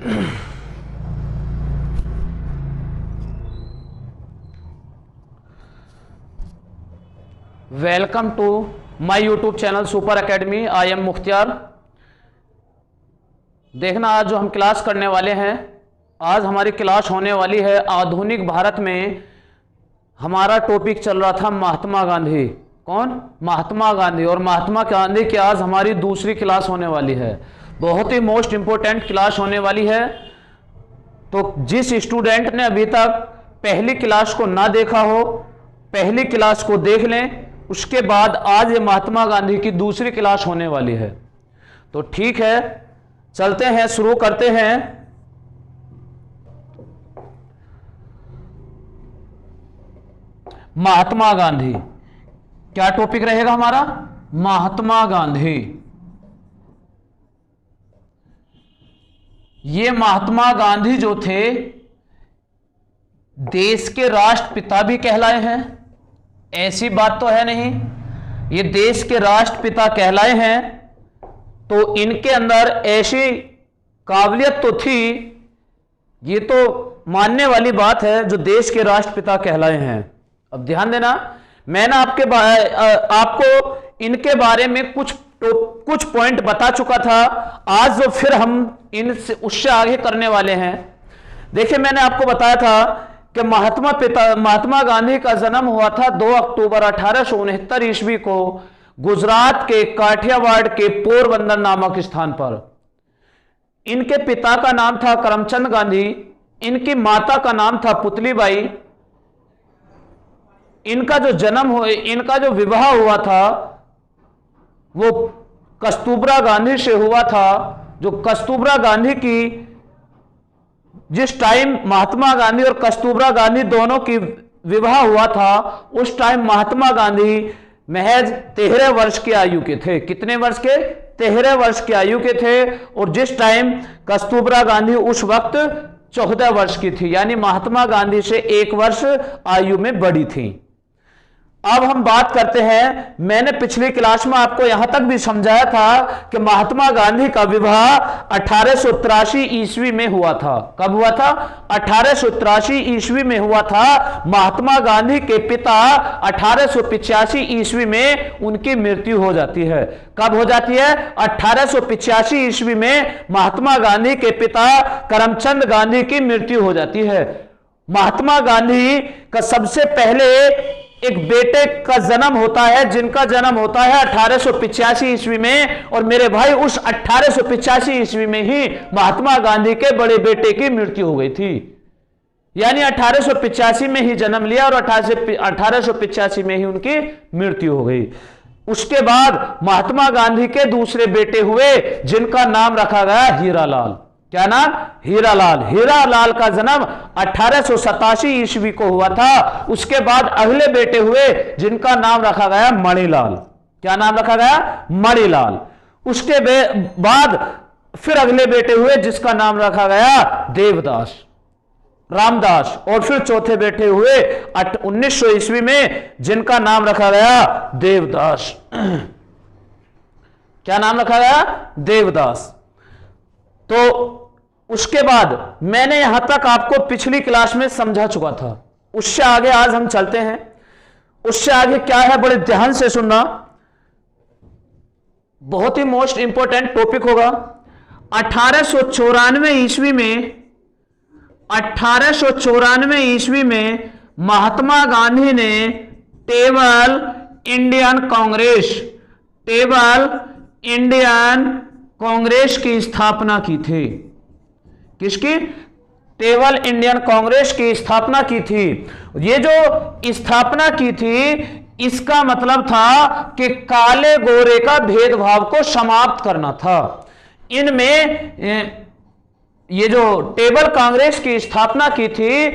Welcome to my YouTube channel super academy. I am Mukhtiyar. देखना आज जो हम क्लास करने वाले हैं, आज हमारी क्लास होने वाली है आधुनिक भारत में। हमारा टॉपिक चल रहा था महात्मा गांधी। कौन? महात्मा गांधी। और महात्मा गांधी की आज हमारी दूसरी क्लास होने वाली है। बहुत ही मोस्ट इंपोर्टेंट क्लास होने वाली है। तो जिस स्टूडेंट ने अभी तक पहली क्लास को ना देखा हो, पहली क्लास को देख लें। उसके बाद आज ये महात्मा गांधी की दूसरी क्लास होने वाली है। तो ठीक है, चलते हैं, शुरू करते हैं। महात्मा गांधी, क्या टॉपिक रहेगा हमारा? महात्मा गांधी। ये महात्मा गांधी जो थे, देश के राष्ट्रपिता भी कहलाए हैं। ऐसी बात तो है नहीं, ये देश के राष्ट्रपिता कहलाए हैं। तो इनके अंदर ऐसी काबिलियत तो थी, ये तो मानने वाली बात है, जो देश के राष्ट्रपिता कहलाए हैं। अब ध्यान देना, मैंने आपको इनके बारे में कुछ पॉइंट बता चुका था। आज जो फिर हम इनसे उससे आगे करने वाले हैं। देखिए, मैंने आपको बताया था कि महात्मा गांधी का जन्म हुआ था 2 अक्टूबर 1869 ईस्वी को गुजरात के काठियावाड़ के पोरबंदर नामक स्थान पर। इनके पिता का नाम था करमचंद गांधी, इनकी माता का नाम था पुतलीबाई। इनका जो विवाह हुआ था वो कस्तूरबा गांधी से हुआ था। जो कस्तूरबा गांधी की, जिस टाइम महात्मा गांधी और कस्तूरबा गांधी दोनों की विवाह हुआ था, उस टाइम महात्मा गांधी महज 13 वर्ष की आयु के थे। कितने वर्ष के? 13 वर्ष की आयु के थे। और जिस टाइम कस्तूरबा गांधी उस वक्त 14 वर्ष की थी, यानी महात्मा गांधी से 1 वर्ष आयु में बड़ी थी। अब हम बात करते हैं, मैंने पिछली क्लास में आपको यहां तक भी समझाया था कि महात्मा गांधी का विवाह 1883 ईस्वी में हुआ था। कब हुआ था? 1883 ईस्वी में हुआ था। महात्मा गांधी के पिता 1885 ईस्वी में उनकी मृत्यु हो जाती है। कब हो जाती है? 1885 ईस्वी में महात्मा गांधी के पिता करमचंद गांधी की मृत्यु हो जाती है। महात्मा गांधी का सबसे पहले एक बेटे का जन्म होता है, जिनका जन्म होता है 1885 ईस्वी में। और मेरे भाई, उस 1885 ईस्वी में ही महात्मा गांधी के बड़े बेटे की मृत्यु हो गई थी। यानी 1885 में ही जन्म लिया और 1885 में ही उनकी मृत्यु हो गई। उसके बाद महात्मा गांधी के दूसरे बेटे हुए, जिनका नाम रखा गया हीरालाल। क्या नाम? हीरालाल। हीरालाल का जन्म 1887 ईस्वी को हुआ था। उसके बाद अगले बेटे हुए, जिनका नाम रखा गया मणिलाल। क्या नाम रखा गया? मणिलाल। उसके बाद फिर अगले बेटे हुए, जिसका नाम रखा गया देवदास, रामदास। और फिर चौथे बेटे हुए 1900 ईस्वी में, जिनका नाम रखा गया देवदास। क्या नाम रखा गया? देवदास। तो उसके बाद मैंने यहां तक आपको पिछली क्लास में समझा चुका था। उससे आगे आज हम चलते हैं। उससे आगे क्या है, बड़े ध्यान से सुनना, बहुत ही मोस्ट इंपोर्टेंट टॉपिक होगा। 1894 ईस्वी में महात्मा गांधी ने टेबल इंडियन कांग्रेस की स्थापना की थी। किसकी? टेबल इंडियन कांग्रेस की स्थापना की थी। ये जो स्थापना की थी, इसका मतलब था कि काले गोरे का भेदभाव को समाप्त करना था। इनमें ये जो टेबल कांग्रेस की स्थापना की थी,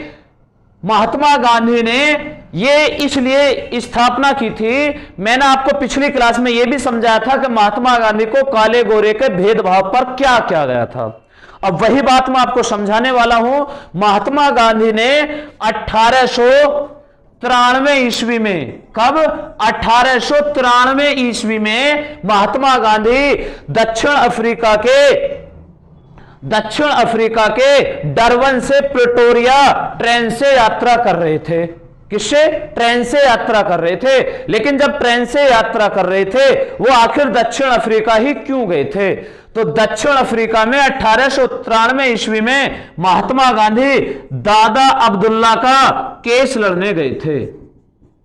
महात्मा गांधी ने ये इसलिए स्थापना की थी। मैंने आपको पिछली क्लास में यह भी समझाया था कि महात्मा गांधी को काले गोरे के भेदभाव पर क्या किया गया था। अब वही बात मैं आपको समझाने वाला हूं। महात्मा गांधी ने 1893 ईस्वी में, कब? 1893 ईस्वी में महात्मा गांधी दक्षिण अफ्रीका के डरबन से प्रिटोरिया ट्रेन से यात्रा कर रहे थे। किससे? ट्रेन से यात्रा कर रहे थे। लेकिन जब ट्रेन से यात्रा कर रहे थे वो आखिर दक्षिण अफ्रीका ही क्यों गए थे? तो दक्षिण अफ्रीका में 1893 ईस्वी में महात्मा गांधी दादा अब्दुल्ला का केस लड़ने गए थे।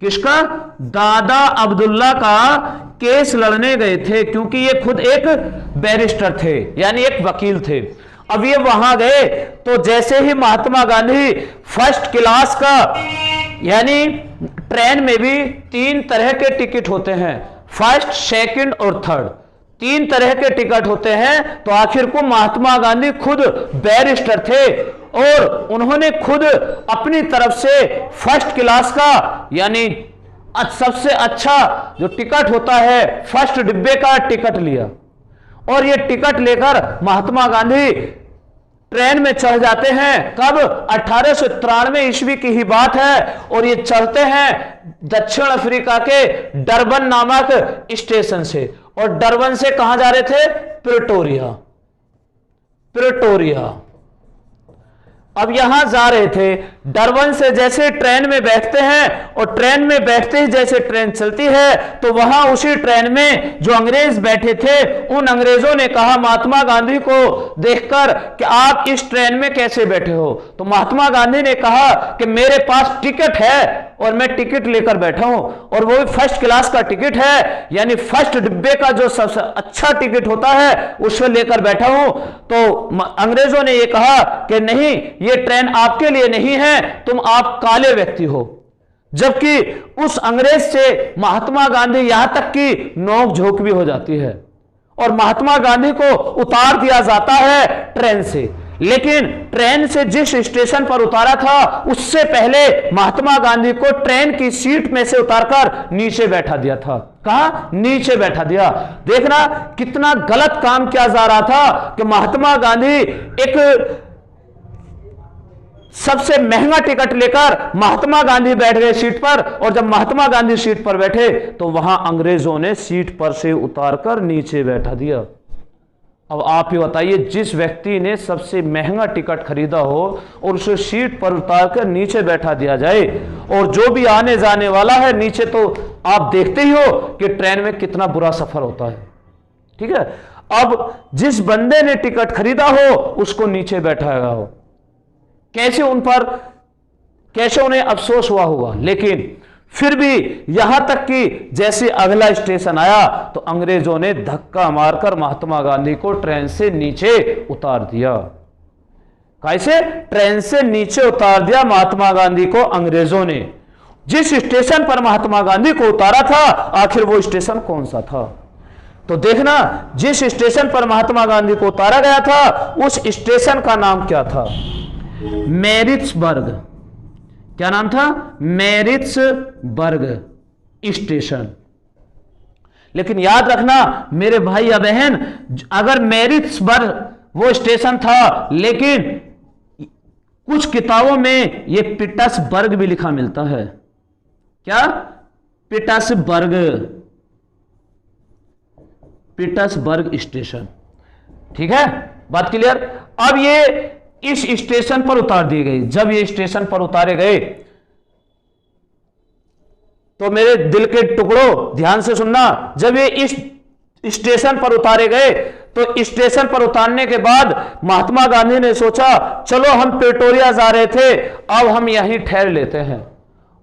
किसका? दादा अब्दुल्ला का केस लड़ने गए थे, क्योंकि ये खुद एक बैरिस्टर थे, यानी एक वकील थे। अब ये वहां गए तो जैसे ही महात्मा गांधी फर्स्ट क्लास का, यानी ट्रेन में भी 3 तरह के टिकट होते हैं, फर्स्ट, सेकंड और थर्ड, 3 तरह के टिकट होते हैं। तो आखिर को महात्मा गांधी खुद बैरिस्टर थे और उन्होंने खुद अपनी तरफ से फर्स्ट क्लास का, यानी सबसे अच्छा जो टिकट होता है फर्स्ट डिब्बे का टिकट लिया। और ये टिकट लेकर महात्मा गांधी ट्रेन में चढ़ जाते हैं। कब? 1893 ईस्वी की ही बात है। और ये चलते हैं दक्षिण अफ्रीका के डरबन नामक स्टेशन से। और डरबन से कहां जा रहे थे? प्रिटोरिया। प्रिटोरिया अब यहां जा रहे थे। डरबन से जैसे ट्रेन में बैठते हैं और ट्रेन में बैठते ही जैसे ट्रेन चलती है तो वहां उसी ट्रेन में जो अंग्रेज बैठे थे उन अंग्रेजों ने कहा महात्मा गांधी को देखकर कि आप इस ट्रेन में कैसे बैठे हो? तो महात्मा गांधी ने कहा कि मेरे पास टिकट है और मैं टिकट लेकर बैठा हूं, और वो भी फर्स्ट क्लास का टिकट है, यानी फर्स्ट डिब्बे का जो सबसे अच्छा टिकट होता है उसको लेकर बैठा हूं। तो अंग्रेजों ने यह कहा कि नहीं, ये ट्रेन आपके लिए नहीं है, तुम आप काले व्यक्ति हो। जबकि उस अंग्रेज से महात्मा गांधी यहां तक कि नोक झोंक भी हो जाती है और महात्मा गांधी को उतार दिया जाता है ट्रेन से। लेकिन ट्रेन से जिस स्टेशन पर उतारा था उससे पहले महात्मा गांधी को ट्रेन की सीट में से उतारकर नीचे बैठा दिया था। कहा? नीचे बैठा दिया। देखना कितना गलत काम किया जा रहा था कि महात्मा गांधी एक सबसे महंगा टिकट लेकर महात्मा गांधी बैठ गए सीट पर, और जब महात्मा गांधी सीट पर बैठे तो वहां अंग्रेजों ने सीट पर से उतारकर नीचे बैठा दिया। अब आप ही बताइए, जिस व्यक्ति ने सबसे महंगा टिकट खरीदा हो और उसे सीट पर उतारकर नीचे बैठा दिया जाए, और जो भी आने जाने वाला है नीचे, तो आप देखते ही हो कि ट्रेन में कितना बुरा सफर होता है। ठीक है? अब जिस बंदे ने टिकट खरीदा हो उसको नीचे बैठाया हो, कैसे उन्हें अफसोस हुआ होगा। लेकिन फिर भी यहां तक कि जैसे अगला स्टेशन आया तो अंग्रेजों ने धक्का मारकर महात्मा गांधी को ट्रेन से नीचे उतार दिया। कैसे? ट्रेन से नीचे उतार दिया महात्मा गांधी को अंग्रेजों ने। जिस स्टेशन पर महात्मा गांधी को उतारा था, आखिर वो स्टेशन कौन सा था? तो देखना, जिस स्टेशन पर महात्मा गांधी को उतारा गया था उस स्टेशन का नाम क्या था? मैरिट्सबर्ग। क्या नाम था? Maritzburg station. लेकिन याद रखना मेरे भाई या बहन, अगर मैरिट्सबर्ग वो स्टेशन था, लेकिन कुछ किताबों में ये पीटर्सबर्ग भी लिखा मिलता है। क्या? Petersburg station. ठीक है, बात क्लियर? अब ये इस स्टेशन पर उतार दिए गए। जब ये स्टेशन पर उतारे गए तो मेरे दिल के टुकड़ों ध्यान से सुनना, जब ये इस स्टेशन पर उतारे गए तो स्टेशन पर उतारने के बाद महात्मा गांधी ने सोचा चलो हम प्रिटोरिया जा रहे थे, अब हम यहीं ठहर लेते हैं।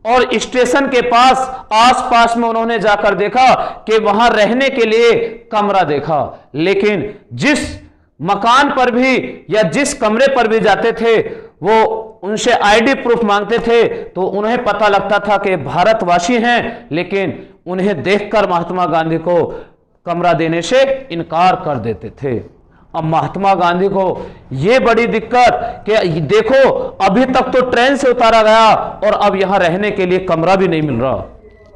और स्टेशन के पास आसपास में उन्होंने जाकर देखा कि वहां रहने के लिए कमरा देखा, लेकिन जिस मकान पर भी या जिस कमरे पर भी जाते थे वो उनसे आईडी प्रूफ मांगते थे, तो उन्हें पता लगता था कि भारतवासी हैं, लेकिन उन्हें देखकर महात्मा गांधी को कमरा देने से इनकार कर देते थे। अब महात्मा गांधी को यह बड़ी दिक्कत कि देखो अभी तक तो ट्रेन से उतारा गया और अब यहां रहने के लिए कमरा भी नहीं मिल रहा।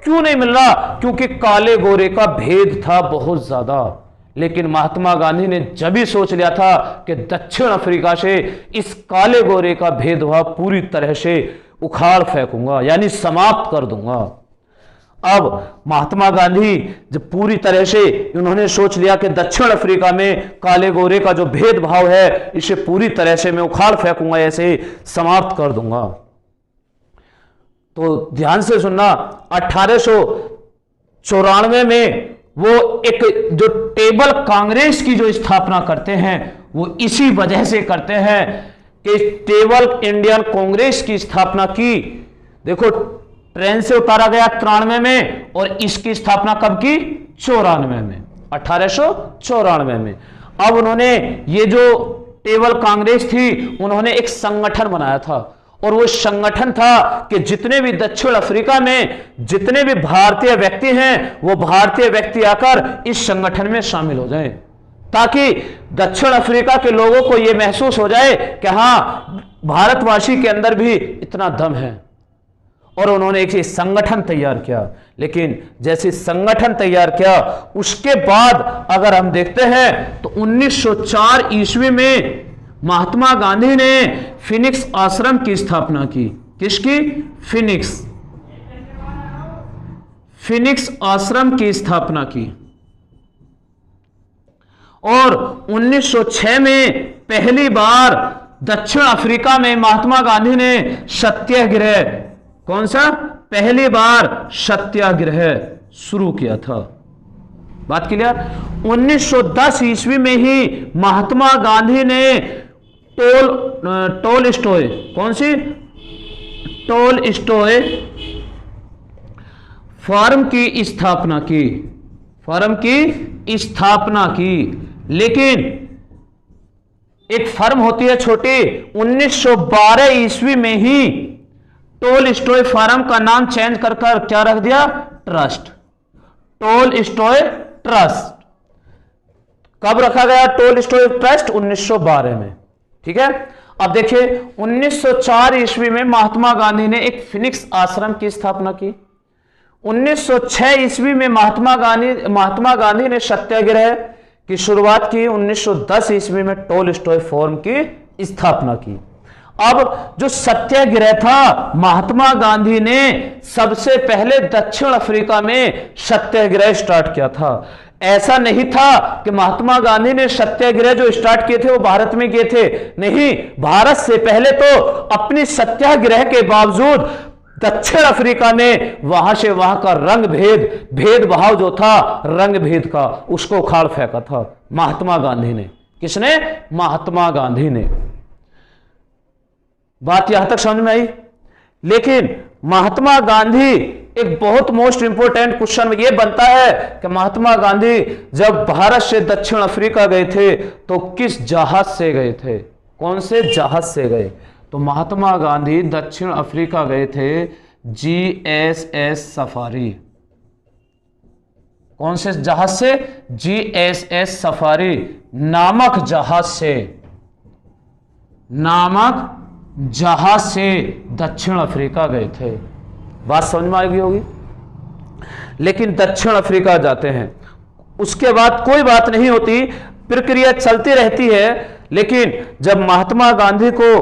क्यों नहीं मिल रहा? क्योंकि काले गोरे का भेद था बहुत ज्यादा। लेकिन महात्मा गांधी ने जब ही सोच लिया था कि दक्षिण अफ्रीका से इस काले गोरे का भेदभाव पूरी तरह से उखाड़ फेंकूंगा, यानी समाप्त कर दूंगा। अब महात्मा गांधी जब पूरी तरह से उन्होंने सोच लिया कि दक्षिण अफ्रीका में काले गोरे का जो भेदभाव है इसे पूरी तरह से मैं उखाड़ फेंकूंगा, ऐसे समाप्त कर दूंगा। तो ध्यान से सुनना, 1894 में वो एक जो टेबल कांग्रेस की जो स्थापना करते हैं वो इसी वजह से करते हैं कि टेबल इंडियन कांग्रेस की स्थापना की। देखो, ट्रेन से उतारा गया 93 में और इसकी स्थापना कब की? 94 में, 1894 में। अब उन्होंने ये जो टेबल कांग्रेस थी उन्होंने एक संगठन बनाया था और वो संगठन था कि जितने भी दक्षिण अफ्रीका में जितने भी भारतीय व्यक्ति हैं वो भारतीय व्यक्ति आकर इस संगठन में शामिल हो जाएं, ताकि दक्षिण अफ्रीका के लोगों को यह महसूस हो जाए कि हां, भारतवासी के अंदर भी इतना दम है। और उन्होंने एक संगठन तैयार किया। लेकिन जैसे संगठन तैयार किया उसके बाद अगर हम देखते हैं तो 1904 ईस्वी में महात्मा गांधी ने फिनिक्स आश्रम की स्थापना की। किसकी? फिनिक्स आश्रम की स्थापना की। और 1906 में पहली बार दक्षिण अफ्रीका में महात्मा गांधी ने सत्याग्रह, कौन सा? पहली बार सत्याग्रह शुरू किया था। बात क्लियर? 1910 ईस्वी में ही महात्मा गांधी ने टोलस्टॉय, कौन सी? टोलस्टॉय फार्म की स्थापना की, फार्म की स्थापना की। लेकिन एक फर्म होती है छोटी, 1912 ईस्वी में ही टोलस्टॉय फार्म का नाम चेंज कर क्या रख दिया? Trust, Tolstoy trust. कब रखा गया टोलस्टॉय ट्रस्ट? 1912 में। ठीक है। अब देखिए 1904 ईस्वी में महात्मा गांधी ने एक फिनिक्स आश्रम की स्थापना की। 1906 ईस्वी में महात्मा गांधी ने सत्याग्रह की शुरुआत की। 1910 ईस्वी में टोलस्टॉय फार्म की स्थापना की। अब जो सत्याग्रह था, महात्मा गांधी ने सबसे पहले दक्षिण अफ्रीका में सत्याग्रह स्टार्ट किया था। ऐसा नहीं था कि महात्मा गांधी ने सत्याग्रह जो स्टार्ट किए थे वो भारत में किए थे, नहीं। भारत से पहले तो अपनी सत्याग्रह के बावजूद दक्षिण अफ्रीका में वहां से वहां का भेदभाव जो था, रंग भेद का, उसको उखाड़ फेंका था महात्मा गांधी ने। किसने? महात्मा गांधी ने। बात यहां तक समझ में आई? लेकिन महात्मा गांधी, एक बहुत मोस्ट इंपोर्टेंट क्वेश्चन ये बनता है कि महात्मा गांधी जब भारत से दक्षिण अफ्रीका गए थे तो किस जहाज से गए थे? कौन से जहाज से गए? तो महात्मा गांधी दक्षिण अफ्रीका गए थे जीएसएस सफारी। कौन से जहाज से? जीएसएस सफारी नामक जहाज से, दक्षिण अफ्रीका गए थे। बात समझ में आई होगी? लेकिन दक्षिण अफ्रीका जाते हैं, उसके बाद कोई बात नहीं होती, प्रक्रिया चलती रहती है। लेकिन जब महात्मा गांधी को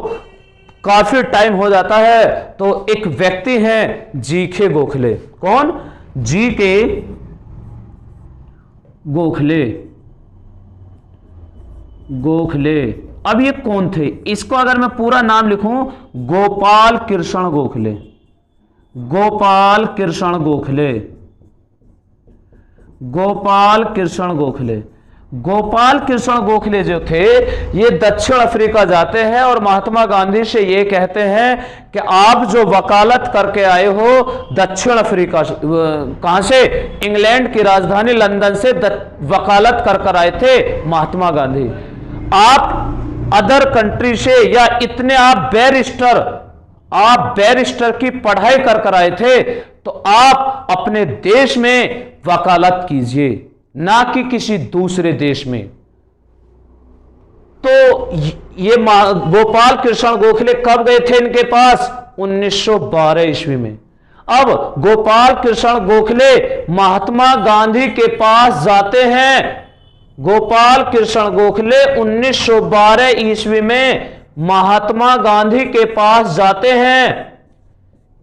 काफी टाइम हो जाता है तो एक व्यक्ति हैं जीके गोखले। कौन? जीके गोखले। अब ये कौन थे? इसको अगर मैं पूरा नाम लिखूं, गोपाल कृष्ण गोखले। गोपाल कृष्ण गोखले जो थे ये दक्षिण अफ्रीका जाते हैं और महात्मा गांधी से ये कहते हैं कि आप जो वकालत करके आए हो दक्षिण अफ्रीका से, कहां से? इंग्लैंड की राजधानी लंदन से वकालत कर आए थे महात्मा गांधी। आप अदर कंट्री से, या इतने आप बैरिस्टर की पढ़ाई कर आए थे, तो आप अपने देश में वकालत कीजिए, ना कि किसी दूसरे देश में। तो ये गोपाल कृष्ण गोखले कब गए थे इनके पास? 1912 ईस्वी में। अब गोपाल कृष्ण गोखले महात्मा गांधी के पास जाते हैं। गोपाल कृष्ण गोखले 1912 ईस्वी में महात्मा गांधी के पास जाते हैं।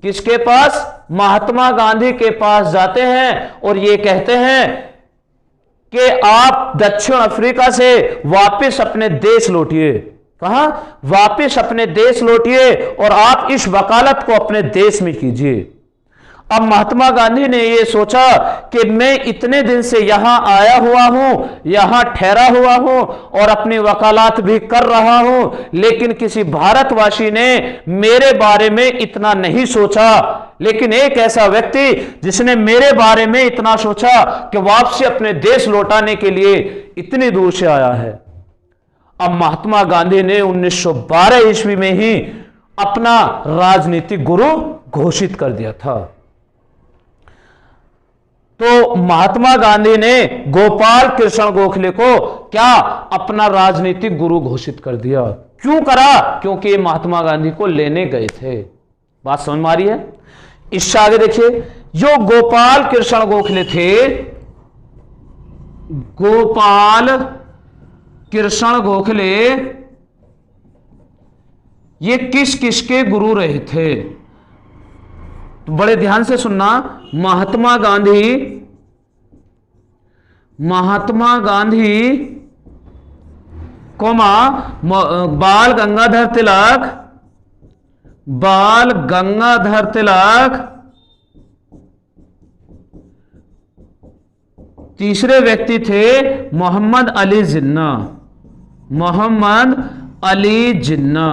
किसके पास? महात्मा गांधी के पास जाते हैं और ये कहते हैं कि आप दक्षिण अफ्रीका से वापस अपने देश लौटिए। कहां? वापस अपने देश लौटिए और आप इस वकालत को अपने देश में कीजिए। अब महात्मा गांधी ने यह सोचा कि मैं इतने दिन से यहां आया हुआ हूं, यहां ठहरा हुआ हूं और अपनी वकालत भी कर रहा हूं, लेकिन किसी भारतवासी ने मेरे बारे में इतना नहीं सोचा। लेकिन एक ऐसा व्यक्ति जिसने मेरे बारे में इतना सोचा कि वापसी अपने देश लौटाने के लिए इतनी दूर से आया है। अब महात्मा गांधी ने 1912 ईस्वी में ही अपना राजनीतिक गुरु घोषित कर दिया था। तो महात्मा गांधी ने गोपाल कृष्ण गोखले को क्या अपना राजनीतिक गुरु घोषित कर दिया। क्यों करा? क्योंकि ये महात्मा गांधी को लेने गए थे। बात समझ में आ रही है? इससे आगे देखिए, जो गोपाल कृष्ण गोखले थे, गोपाल कृष्ण गोखले ये किस किस के गुरु रहे थे? तो बड़े ध्यान से सुनना। महात्मा गांधी कोमा बाल गंगाधर तिलक, तीसरे व्यक्ति थे मोहम्मद अली जिन्ना।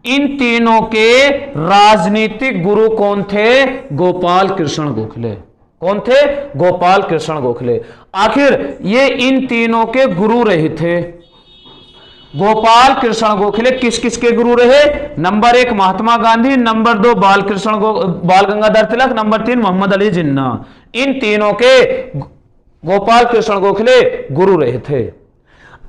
इन तीनों के राजनीतिक गुरु कौन थे? गोपाल कृष्ण गोखले। कौन थे? गोपाल कृष्ण गोखले। आखिर ये इन तीनों के गुरु रहे थे। गोपाल कृष्ण गोखले किस किस के गुरु रहे? नंबर 1 महात्मा गांधी, नंबर 2 बाल गंगाधर तिलक, नंबर 3 मोहम्मद अली जिन्ना। इन तीनों के गोपाल कृष्ण गोखले गुरु रहे थे।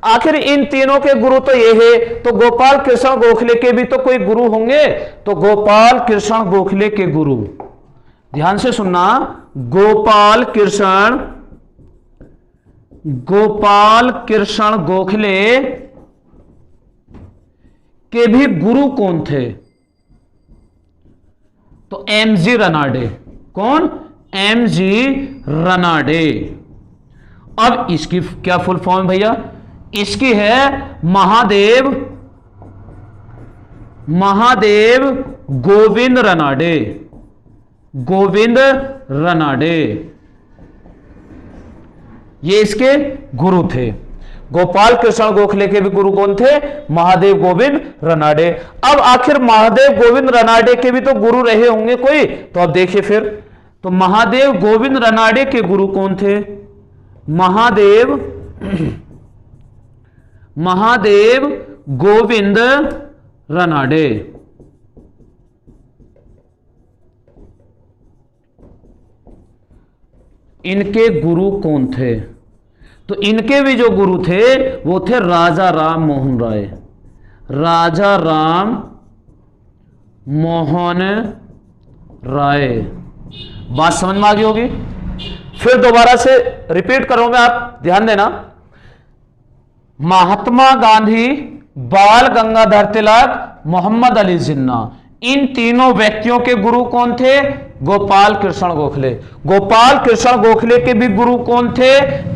आखिर इन तीनों के गुरु तो ये है, तो गोपाल कृष्ण गोखले के भी तो कोई गुरु होंगे। तो गोपाल कृष्ण गोखले के गुरु, ध्यान से सुनना, गोपाल कृष्ण गोखले के भी गुरु कौन थे? तो एमजी रनाडे। कौन? एमजी रनाडे। अब इसकी क्या फुल फॉर्म भैया? इसकी है महादेव गोविंद रनाडे। ये इसके गुरु थे। गोपाल कृष्ण गोखले के भी गुरु कौन थे? महादेव गोविंद रनाडे। अब आखिर महादेव गोविंद रनाडे के भी तो गुरु रहे होंगे कोई, तो अब देखिए फिर, तो महादेव गोविंद रनाडे के गुरु कौन थे? महादेव गोविंद रनाडे। इनके गुरु कौन थे? तो इनके भी जो गुरु थे वो थे राजा राम मोहन राय। राजा राम मोहन राय। बात समझ में आ गई होगी? फिर दोबारा से रिपीट करूंगा, आप ध्यान देना। महात्मा गांधी, बाल गंगाधर तिलक, मोहम्मद अली जिन्ना, इन तीनों व्यक्तियों के गुरु कौन थे? गोपाल कृष्ण गोखले। गोपाल कृष्ण गोखले के भी गुरु कौन थे?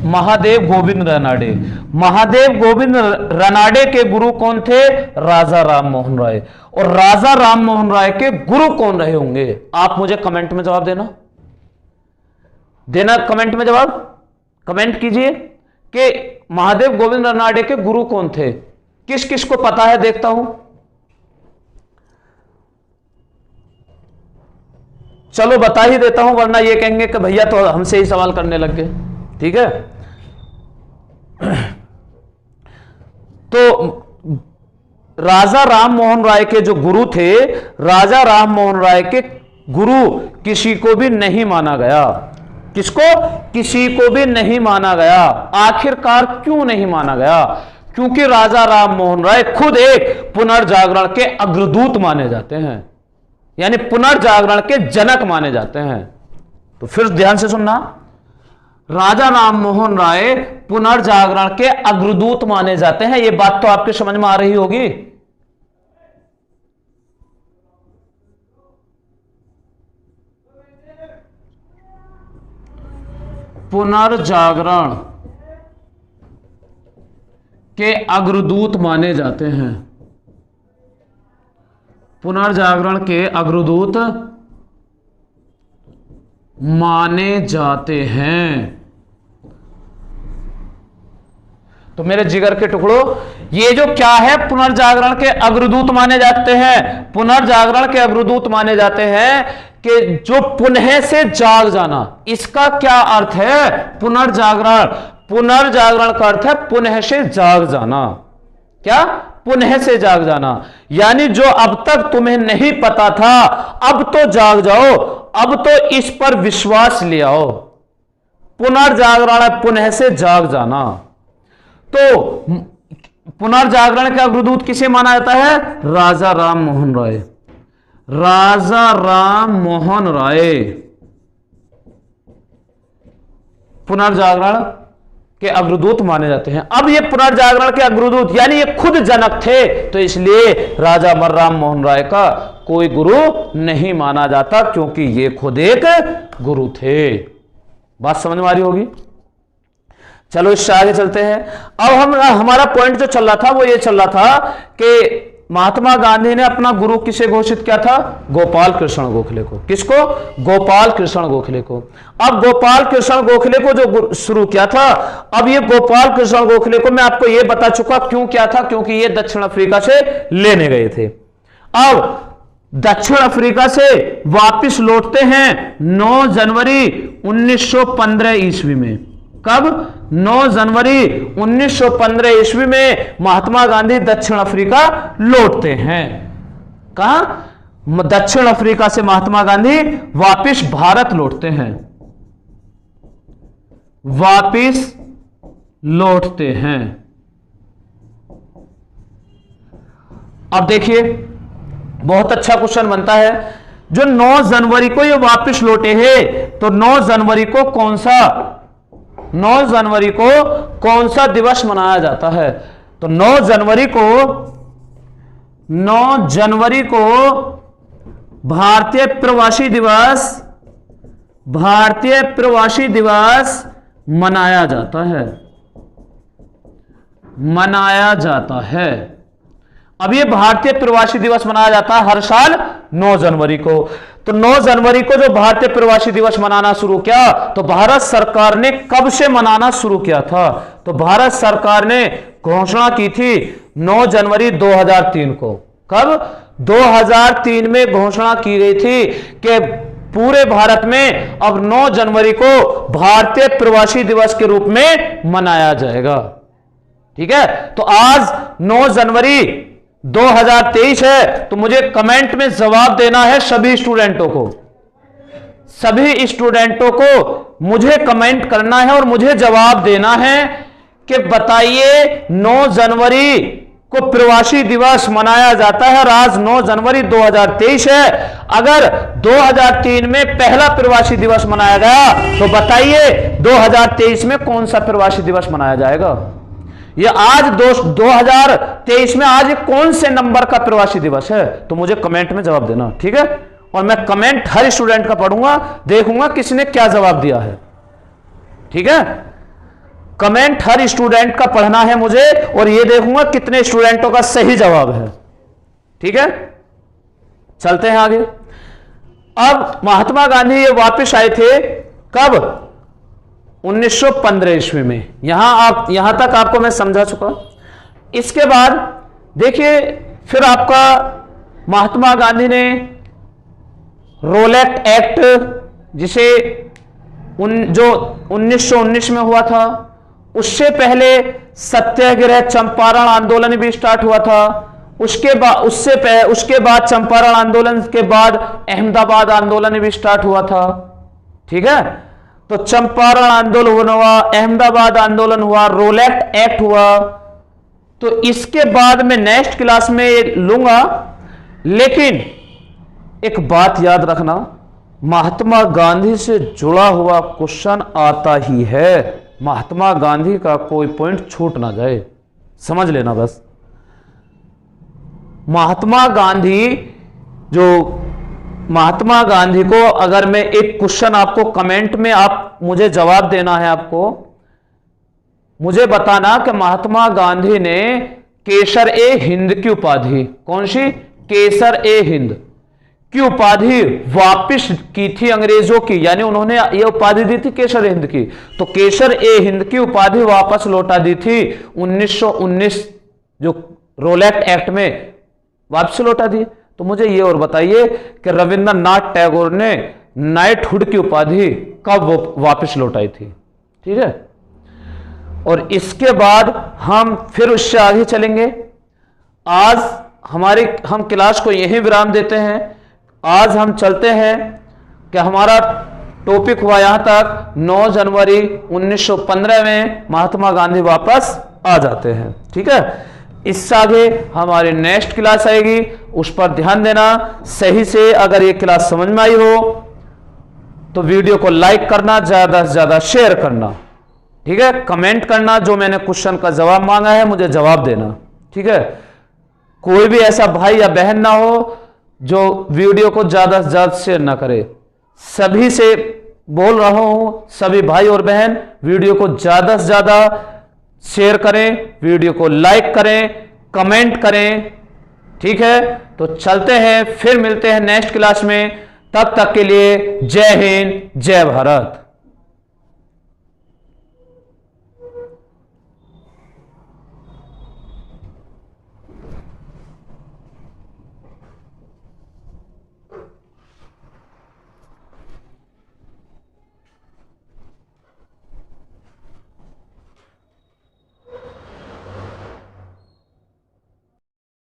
महादेव गोविंद रनाडे। महादेव गोविंद रनाडे के गुरु कौन थे? राजा राम मोहन राय। और राजा राम मोहन राय के गुरु कौन रहे होंगे? आप मुझे कमेंट में जवाब देना कमेंट में जवाब कमेंट कीजिए कि महादेव गोविंद रनाडे के गुरु कौन थे। किस किस को पता है देखता हूं। चलो बता ही देता हूं, वरना ये कहेंगे कि भैया तो हमसे ही सवाल करने लग गए। ठीक है, तो राजा राम मोहन राय के जो गुरु थे, राजा राम मोहन राय के गुरु किसी को भी नहीं माना गया। किसको? किसी को भी नहीं माना गया। आखिरकार क्यों नहीं माना गया? क्योंकि राजा राम मोहन राय खुद एक पुनर्जागरण के अग्रदूत माने जाते हैं, यानी पुनर्जागरण के जनक माने जाते हैं। तो फिर ध्यान से सुनना, राजा राम मोहन राय पुनर्जागरण के अग्रदूत माने जाते हैं। यह बात तो आपके समझ में आ रही होगी। पुनर्जागरण के अग्रदूत माने जाते हैं। पुनर्जागरण के अग्रदूत माने जाते हैं। तो मेरे जिगर के टुकड़ों, ये जो क्या है, पुनर्जागरण के अग्रदूत माने जाते हैं। पुनर्जागरण के अग्रदूत माने जाते हैं कि जो पुनः से जाग जाना, इसका क्या अर्थ है? पुनर्जागरण, पुनर्जागरण का अर्थ है पुनः से जाग जाना। क्या? पुनः से जाग जाना, यानी जो अब तक तुम्हें नहीं पता था, अब तो जाग जाओ, अब तो इस पर विश्वास ले आओ। पुनर्जागरण है पुनः से जाग जाना। तो पुनर्जागरण का अग्रदूत किसे माना जाता है? राजा राम मोहन राय। राजा राम मोहन राय पुनर्जागरण के अग्रदूत माने जाते हैं। अब ये पुनर्जागरण के अग्रदूत यानी ये खुद जनक थे, तो इसलिए राजा राम मोहन राय का कोई गुरु नहीं माना जाता, क्योंकि ये खुद एक गुरु थे। बात समझ में आ रही होगी? चलो इससे आगे चलते हैं। अब हमारा पॉइंट जो चल रहा था वो ये चल रहा था कि महात्मा गांधी ने अपना गुरु किसे घोषित किया था? गोपाल कृष्ण गोखले को। किसको? गोपाल कृष्ण गोखले को। अब गोपाल कृष्ण गोखले को जो शुरू किया था, अब ये गोपाल कृष्ण गोखले को मैं आपको ये बता चुका क्यों क्या था, क्योंकि ये दक्षिण अफ्रीका से लेने गए थे। अब दक्षिण अफ्रीका से वापिस लौटते हैं 9 जनवरी 1915 ईस्वी में। कब? 9 जनवरी 1915 ईस्वी में महात्मा गांधी दक्षिण अफ्रीका लौटते हैं। कहां? दक्षिण अफ्रीका से महात्मा गांधी वापिस भारत लौटते हैं, वापिस लौटते हैं। अब देखिए, बहुत अच्छा क्वेश्चन बनता है। जो 9 जनवरी को ये वापिस लौटे हैं, तो 9 जनवरी को कौन सा दिवस मनाया जाता है? तो 9 जनवरी को भारतीय प्रवासी दिवस मनाया जाता है। अब ये भारतीय प्रवासी दिवस मनाया जाता है हर साल 9 जनवरी को। तो 9 जनवरी को जो भारतीय प्रवासी दिवस मनाना शुरू किया, तो भारत सरकार ने कब से मनाना शुरू किया था? तो भारत सरकार ने घोषणा की थी 9 जनवरी 2003 को। कब? 2003 में घोषणा की गई थी कि पूरे भारत में अब 9 जनवरी को भारतीय प्रवासी दिवस के रूप में मनाया जाएगा। ठीक है? तो आज 9 जनवरी 2023 है, तो मुझे कमेंट में जवाब देना है सभी स्टूडेंटों को मुझे कमेंट करना है और मुझे जवाब देना है कि बताइए 9 जनवरी को प्रवासी दिवस मनाया जाता है और आज 9 जनवरी 2023 है। अगर 2003 में पहला प्रवासी दिवस मनाया गया, तो बताइए 2023 में कौन सा प्रवासी दिवस मनाया जाएगा? ये आज 2023 में आज कौन से नंबर का प्रवासी दिवस है? तो मुझे कमेंट में जवाब देना, ठीक है? और मैं कमेंट हर स्टूडेंट का पढ़ूंगा, देखूंगा किसने क्या जवाब दिया है। ठीक है? कमेंट हर स्टूडेंट का पढ़ना है मुझे, और ये देखूंगा कितने स्टूडेंटों का सही जवाब है। ठीक है? चलते हैं आगे। अब महात्मा गांधी ये वापस आए थे कब? 1915 ईस्वी में। यहां तक आपको मैं समझा चुका। इसके बाद देखिए, फिर आपका महात्मा गांधी ने रोलेट एक्ट, जिसे जो 1919 में हुआ था, उससे पहले सत्याग्रह चंपारण आंदोलन भी स्टार्ट हुआ था। उसके बाद चंपारण आंदोलन के बाद अहमदाबाद आंदोलन भी स्टार्ट हुआ था। ठीक है? तो चंपारण आंदोलन हुआ, अहमदाबाद आंदोलन हुआ, रोलेट एक्ट हुआ। तो इसके बाद मैं नेक्स्ट क्लास में लूंगा, लेकिन एक बात याद रखना, महात्मा गांधी से जुड़ा हुआ क्वेश्चन आता ही है। महात्मा गांधी का कोई पॉइंट छूट ना जाए, समझ लेना बस। महात्मा गांधी जो महात्मा गांधी को अगर मैं एक क्वेश्चन आपको कमेंट में आप मुझे जवाब देना है, आपको मुझे बताना कि महात्मा गांधी ने केसर ए हिंद की उपाधि, कौन सी, केसर ए हिंद की उपाधि वापिस की थी अंग्रेजों की, यानी उन्होंने यह उपाधि दी थी केसर ए हिंद की, तो केसर ए हिंद की उपाधि वापस लौटा दी थी 1919 जो रोलेट एक्ट में वापस लौटा दी। तो मुझे ये और बताइए कि रविंद्रनाथ टैगोर ने नाइटहुड की उपाधि कब वापस लौटाई थी। ठीक है, और इसके बाद हम फिर उससे आगे चलेंगे। आज हम क्लास को यहीं विराम देते हैं। आज हम चलते हैं कि हमारा टॉपिक हुआ यहां तक 9 जनवरी 1915 में महात्मा गांधी वापस आ जाते हैं। ठीक है, इससे आगे हमारी नेक्स्ट क्लास आएगी, उस पर ध्यान देना सही से। अगर ये क्लास समझ में आई हो तो वीडियो को लाइक करना, ज्यादा से ज्यादा शेयर करना। ठीक है, कमेंट करना, जो मैंने क्वेश्चन का जवाब मांगा है मुझे जवाब देना। ठीक है, कोई भी ऐसा भाई या बहन ना हो जो वीडियो को ज्यादा से ज्यादा शेयर ना करे। सभी से बोल रहा हूं, सभी भाई और बहन वीडियो को ज्यादा से ज्यादा शेयर करें, वीडियो को लाइक करें, कमेंट करें। ठीक है, तो चलते हैं, फिर मिलते हैं नेक्स्ट क्लास में। तब तक के लिए जय हिंद, जय भारत।